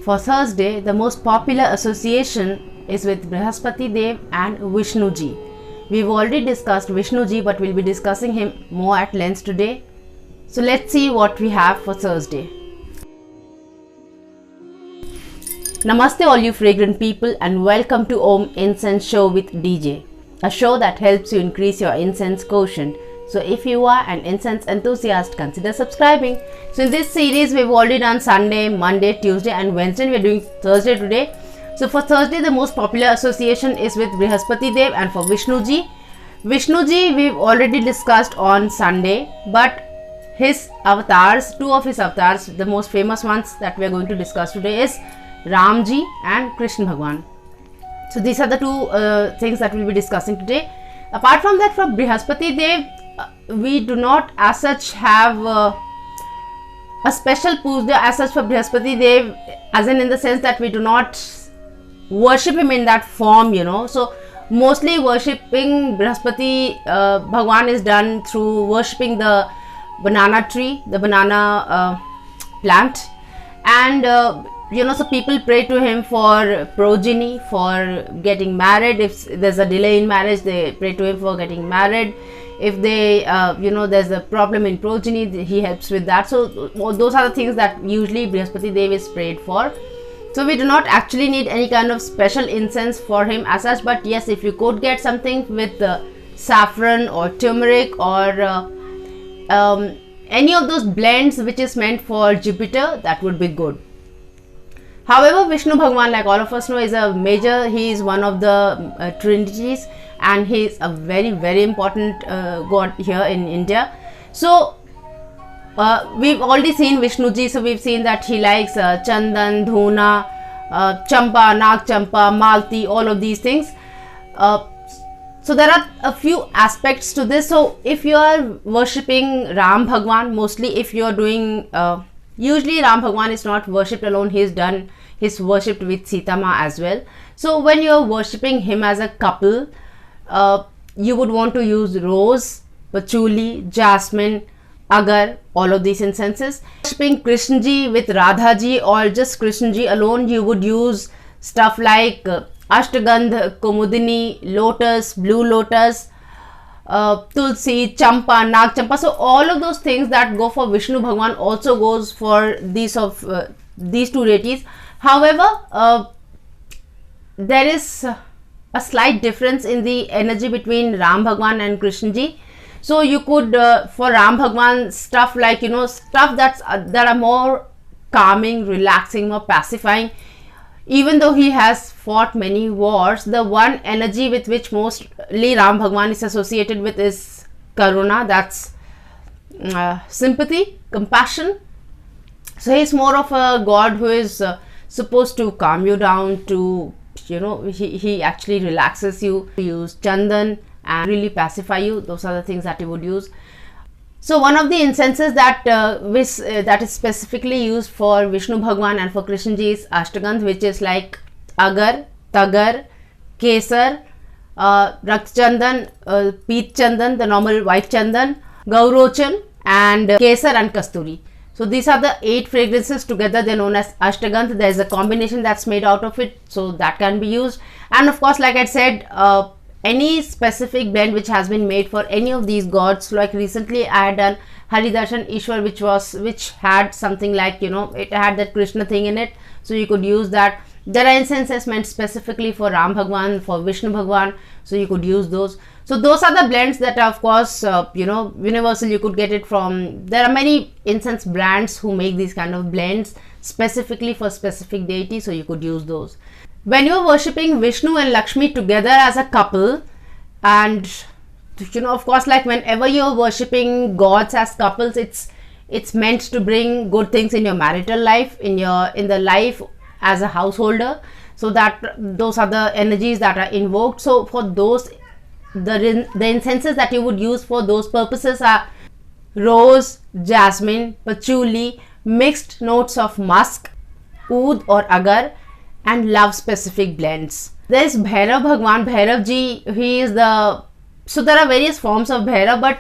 For Thursday, the most popular association is with Brihaspati Dev and Vishnu Ji. We've already discussed Vishnu Ji, but we'll be discussing him more at length today. So let's see what we have for Thursday. Namaste all you fragrant people, and welcome to Om Incense Show with DJ, a show that helps you increase your incense quotient. So if you are an incense enthusiast, consider subscribing. So in this series, we've already done Sunday, Monday, Tuesday and Wednesday. We're doing Thursday today. So for Thursday, the most popular association is with Brihaspati Dev, and for Vishnu Ji. Vishnu Ji we've already discussed on Sunday, but his avatars, two of his avatars, the most famous ones that we are going to discuss today is Ram Ji and Krishna Bhagwan. So these are the two things that we'll be discussing today. Apart from that, for Brihaspati Dev, we do not as such have a special puja as such for Brihaspati Dev, as in the sense that we do not worship him in that form, So mostly worshipping Brihaspati Bhagwan is done through worshipping the banana tree, the banana plant, and so people pray to him for progeny, for getting married. If there's a delay in marriage, they pray to him for getting married. If they there's a problem in progeny, he helps with that. So those are the things that usually Brihaspati Dev is prayed for. So we do not actually need any kind of special incense for him as such, but yes, if you could get something with saffron or turmeric or any of those blends which is meant for Jupiter, that would be good. However, Vishnu Bhagwan, like all of us know, is a major, he is one of the trinities, and he is a very, very important god here in India. So we've already seen Vishnu Ji, so we've seen that he likes Chandan, Dhuna, Champa, Nag Champa, Malti, all of these things. So there are a few aspects to this. So if you are worshipping Ram Bhagwan, mostly if you are doing, usually Ram Bhagwan is not worshipped alone, he's worshipped with Sita Ma as well. So when you are worshipping him as a couple, you would want to use rose, patchouli, jasmine, agar, all of these incenses. Worshipping Krishna Ji with Radha Ji or just Krishna Ji alone, you would use stuff like Ashtagandha, Kumudini, lotus, blue lotus, Tulsi, Champa, Nag Champa. So all of those things that go for Vishnu Bhagwan also goes for these two deities. However, there is a slight difference in the energy between Ram Bhagwan and Krishna Ji. So you could for Ram Bhagwan stuff like stuff that are more calming, relaxing, more pacifying. Even though he has fought many wars, the one energy with which mostly Ram Bhagwan is associated with is Karuna, that's sympathy, compassion. So he is more of a god who is supposed to calm you down, to he actually relaxes you. Use Chandan and really pacify you. Those are the things that he would use. So one of the incenses that is specifically used for Vishnu Bhagwan and for Krishna Ji is Ashtagandha, which is like Agar, Tagar, Kesar, Rakt Chandan, Peet Chandan, the normal white Chandan, Gaurochan, and Kesar and Kasturi. So these are the 8 fragrances together. They're known as Ashtagandha. There is a combination that's made out of it, so that can be used. And of course, like I said, any specific blend which has been made for any of these gods, like recently I had done Hari Darshan Ishwar, which had something like it had that Krishna thing in it, so you could use that. There are incenses meant specifically for Ram Bhagwan, for Vishnu Bhagwan, so you could use those. So those are the blends that are of course universal. You could get it from, there are many incense brands who make these kind of blends specifically for specific deities, so you could use those. When you are worshipping Vishnu and Lakshmi together as a couple, and of course, like whenever you are worshipping gods as couples, it's meant to bring good things in your marital life, in the life as a householder. So that those are the energies that are invoked. So for those, the incenses that you would use for those purposes are rose, jasmine, patchouli, mixed notes of musk, oud or agar, and love specific blends. There is Bhairav Bhagwan, Bhairav Ji, he is the, so there are various forms of Bhairav, but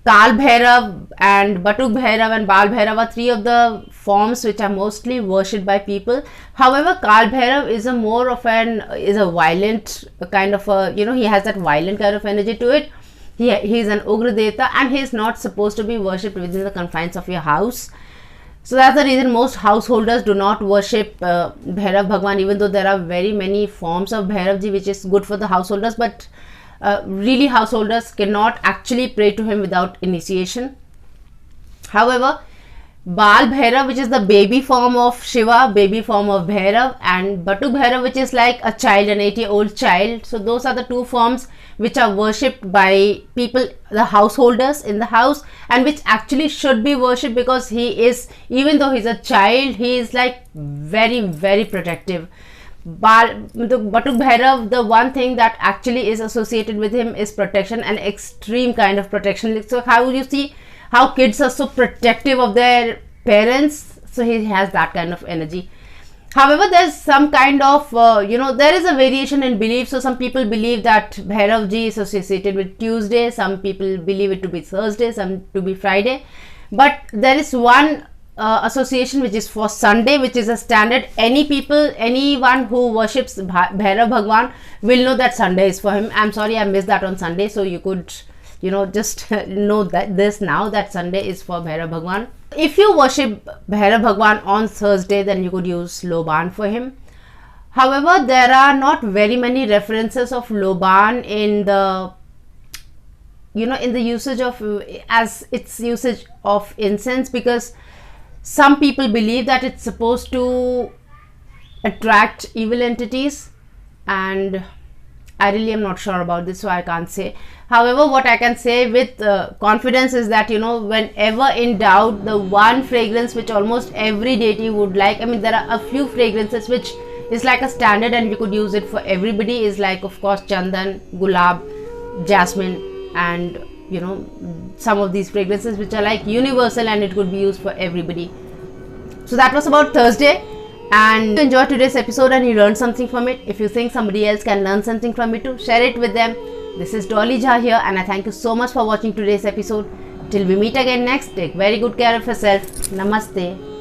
Kal Bhairav and Batuk Bhairav and Bal Bhairav are three of the forms which are mostly worshipped by people. However, Kal Bhairav is a more of is a violent kind of a, he has that violent kind of energy to it. He is an Ugra Devata, and he is not supposed to be worshipped within the confines of your house. So that's the reason most householders do not worship Bhairav Bhagwan, even though there are very many forms of Bhairavji which is good for the householders, but really householders cannot actually pray to him without initiation. However, Bal Bhairav, which is the baby form of Shiva, baby form of Bhairav, and Batuk Bhairav, which is like a child, an 8-year-old child. So those are the two forms which are worshipped by people, the householders in the house, and which actually should be worshipped, because he is, even though he's a child, he is like very, very protective. The Batuk Bhairav, the one thing that actually is associated with him is protection, an extreme kind of protection. So how you see how kids are so protective of their parents, so he has that kind of energy. However, there's some kind of there is a variation in belief. So some people believe that Bhairavji is associated with Tuesday, some people believe it to be Thursday, some to be Friday, but there is one association which is for Sunday, which is a standard. Anyone who worships Bhairav Bhagwan will know that Sunday is for him. I'm sorry I missed that on Sunday, so you could just know that this now, that Sunday is for Bhairav Bhagwan. If you worship Bhairav Bhagwan on Thursday, then you could use Loban for him. However, there are not very many references of Loban in the in the usage of as its usage of incense, because some people believe that it's supposed to attract evil entities, and I really am not sure about this, so I can't say. However, what I can say with confidence is that whenever in doubt, the one fragrance which almost every deity would like, I mean there are a few fragrances which is like a standard and we could use it for everybody, is like of course Chandan, Gulab, Jasmine, and some of these fragrances which are like universal and it could be used for everybody. So that was about Thursday, and if you enjoyed today's episode and you learned something from it, if you think somebody else can learn something from it too, share it with them. This is Dolly Jha here, and I thank you so much for watching today's episode. Till we meet again next, take very good care of yourself. Namaste.